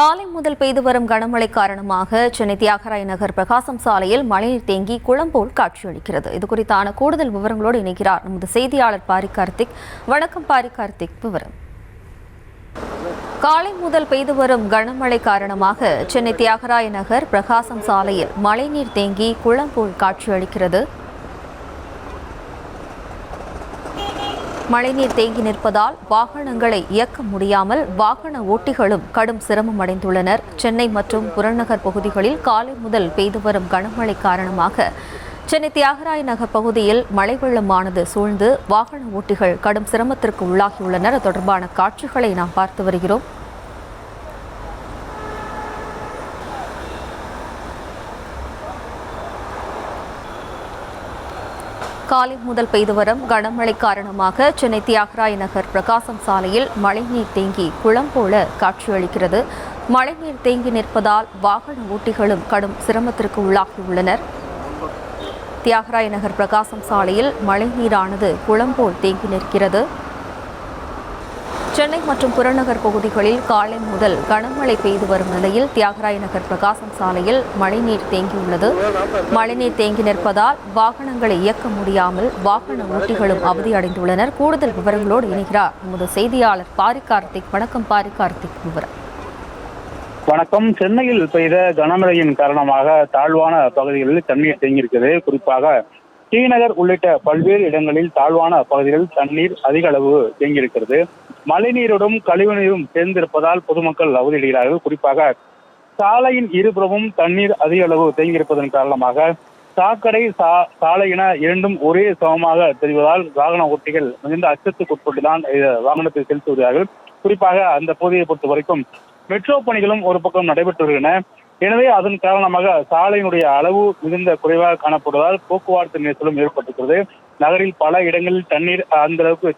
காலை முதல் பெய்து வரும் கனமழை காரணமாக சென்னை தியாகராய நகர் பிரகாசம் சாலையில் மழைநீர் தேங்கி குளம் போல் காட்சியளிக்கிறது. இதுகுறித்தான கூடுதல் விவரங்களோடு இணைகிறார் நமது செய்தியாளர் பாரி கார்த்திக். வணக்கம் பாரி கார்த்திக், விவரம். காலை முதல் பெய்து வரும் கனமழை காரணமாக சென்னை தியாகராய நகர் பிரகாசம் சாலையில் மழைநீர் தேங்கி குளம் போல் காட்சியளிக்கிறது. மழைநீர் தேங்கி நிற்பதால் வாகனங்களை இயக்க முடியாமல் வாகன ஓட்டிகளும் கடும் சிரமம் அடைந்துள்ளனர். சென்னை மற்றும் புறநகர் பகுதிகளில் காலை முதல் பெய்து வரும் கனமழை காரணமாக சென்னை தியாகராய நகர் பகுதியில் மழை வெள்ளமானது சூழ்ந்து வாகன ஓட்டிகள் கடும் சிரமத்திற்கு உள்ளாகியுள்ளனர். அது தொடர்பான காட்சிகளை நாம் பார்த்து வருகிறோம். காலை முதல் பெய்து வரும் கனமழை காரணமாக சென்னை தியாகராய நகர் பிரகாசம் சாலையில் மழைநீர் தேங்கி குளம் போல காட்சியளிக்கிறது. மழைநீர் தேங்கி நிற்பதால் வாகன ஓட்டிகளும் கடும் சிரமத்திற்கு உள்ளாகியுள்ளனர். தியாகராய நகர் பிரகாசம் சாலையில் மழைநீரானது குளம் போல் தேங்கி நிற்கிறது. சென்னை மற்றும் புறநகர் பகுதிகளில் காலை முதல் கனமழை பெய்து வரும் நிலையில் தியாகராய நகர் பிரகாசம் சாலையில் மழைநீர் தேங்கியுள்ளது. மழைநீர் தேங்கி நிற்பதால் வாகனங்களை இயக்க முடியாமல் வாகன ஓட்டிகளும் அவதியடைந்துள்ளனர். கூடுதல் விவரங்களோடு இணைகிறார் நமது செய்தியாளர் பாரி கார்த்திக். வணக்கம் பாரி கார்த்திக், விவரம். வணக்கம். சென்னையில் பெய்த கனமழையின் காரணமாக தாழ்வான பகுதிகளில் தண்ணீர் தேங்கியிருக்கிறது. குறிப்பாக டி நகர் உள்ளிட்ட பல்வேறு இடங்களில் தாழ்வான பகுதிகளில் தண்ணீர் அதிக அளவு தேங்கியிருக்கிறது. மழைநீருடன் கழிவுநீரும் சேர்ந்திருப்பதால் பொதுமக்கள் அவதியடைகிறார்கள். குறிப்பாக சாலையின் இருபுறமும் தண்ணீர் அதிக அளவு தேங்கியிருப்பதன் காரணமாக சாக்கடை சாலை என இரண்டும் ஒரே சமமாக தெரிவதால் வாகன ஓட்டிகள் மிகுந்த அச்சத்துக்கு உட்பட்டுதான் வாகனத்தை செலுத்தி வருகிறார்கள். குறிப்பாக அந்த பகுதியை பொறுத்த வரைக்கும் மெட்ரோ பணிகளும் ஒரு பக்கம் நடைபெற்று வருகின்றன. எனவே அதன் காரணமாக சாலையினுடைய அளவு மிகுந்த குறைவாக காணப்படுவதால் போக்குவரத்து நெரிசலும் ஏற்பட்டிருக்கிறது. நகரில் பல இடங்களில் தண்ணீர் அந்த அளவுக்கு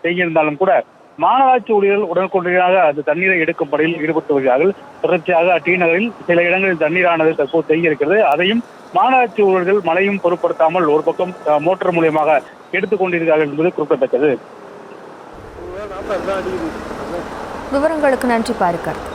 தேங்கியிருந்தாலும் கூட மாநகராட்சி ஊழியர்கள் உடனுக்குடனாக அந்த தண்ணீரை எடுக்கும் பணியில் ஈடுபட்டு வருகிறார்கள். தொடர்ச்சியாக டி நகரில் சில இடங்களில் தண்ணீரானது தற்போது தேங்கியிருக்கிறது. அதையும் மாநகராட்சி ஊழியர்கள் மழையும் பொருட்படுத்தாமல் ஒரு பக்கம் மோட்டார் மூலியமாக எடுத்துக் கொண்டிருக்கிறார்கள் என்பது குறிப்பிடத்தக்கது. விவரங்களுக்கு நன்றி பாரி கார்த்திக்.